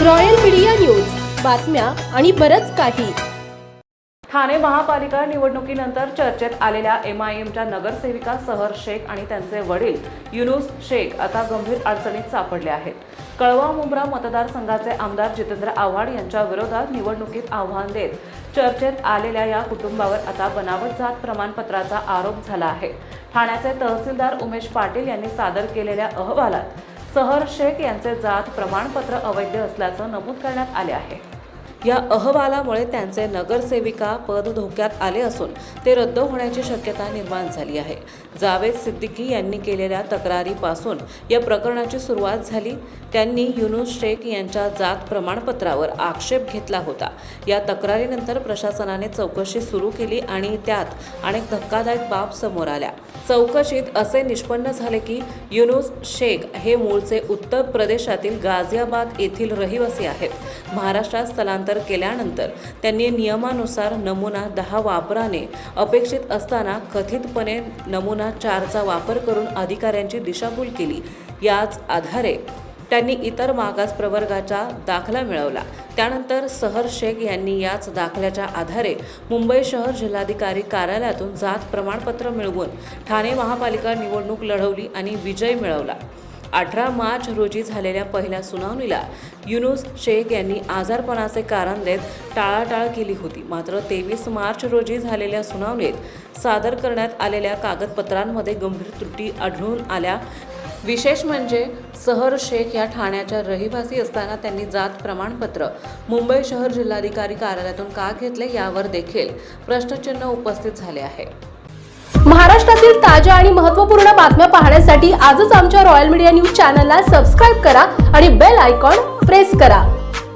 Royal media news, बातम्या आणि बरंच काही. ठाणे महापालिका निवडणुकीनंतर चर्चेत आलेल्या MIMच्या नगरसेविका सहर शेख आणि त्यांचे वडील युनुस शेख आता गंभीर अडचणीत सापडले आहेत. कळवा मुंब्रा मतदारसंघाचे आमदार जितेंद्र आव्हाड यांच्या विरोधात निवडणुकीत आव्हान देत चर्चेत आलेल्या या कुटुंबावर आता बनावट जात प्रमाणपत्राचा आरोप झाला आहे. ठाण्याचे तहसीलदार उमेश पाटील यांनी सादर केलेल्या अहवालात सहर शेख यांचे जात प्रमाणपत्र अवैध असल्याचं नमूद करण्यात आले आहे. या अहवालामुळे त्यांचे नगरसेविका पद धोक्यात आले असून ते रद्द होण्याची शक्यता निर्माण झाली आहे. जावेद सिद्दीकी यांनी केलेल्या तक्रारीपासून या प्रकरणाची सुरुवात झाली. त्यांनी युनुस शेख यांच्या जात प्रमाणपत्रावर आक्षेप घेतला होता. या तक्रारीनंतर प्रशासनाने चौकशी सुरू केली आणि त्यात अनेक धक्कादायक बाब समोर आल्या. चौकशीत असे निष्पन्न झाले की युनुस शेख हे मूळचे उत्तर प्रदेशातील गाझियाबाद येथील रहिवासी आहेत. महाराष्ट्रात स्थलांतर केल्यानंतर त्यांनी नियमानुसार नमुना 10 वापराने अपेक्षित असताना कथितपणे नमुना 4चा वापर करून अधिकाऱ्यांची दिशाभूल केली. याच आधारे त्यांनी इतर मागास प्रवर्गाचा दाखला मिळवला. त्यानंतर सहर शेख यांनी याच दाखल्याच्या आधारे मुंबई शहर जिल्हाधिकारी कार्यालयातून जात प्रमाणपत्र मिळवून ठाणे महापालिका निवडणूक लढवली आणि विजय मिळवला. 18 मार्च रोजी झालेल्या पहिल्या सुनावणीला युनुस शेख यांनी आजारपणाचे कारण देत टाळाटाळ केली होती. मात्र 23 मार्च रोजी झालेल्या सुनावणीत सादर करण्यात आलेल्या कागदपत्रांमध्ये गंभीर त्रुटी आढळून आल्या. विशेष म्हणजे सहर शेख या ठाण्याच्या रहिवासी असताना त्यांनी जात प्रमाणपत्र मुंबई शहर जिल्हाधिकारी कार्यालयातून का घेतले यावर देखील प्रश्नचिन्ह उपस्थित झाले आहे. महाराष्ट्रातील ताज्या आणि महत्त्वपूर्ण बातम्या पाहण्यासाठी आजच आमच्या रॉयल मीडिया न्यूज चॅनलला सबस्क्राईब करा आणि बेल आयकॉन प्रेस करा.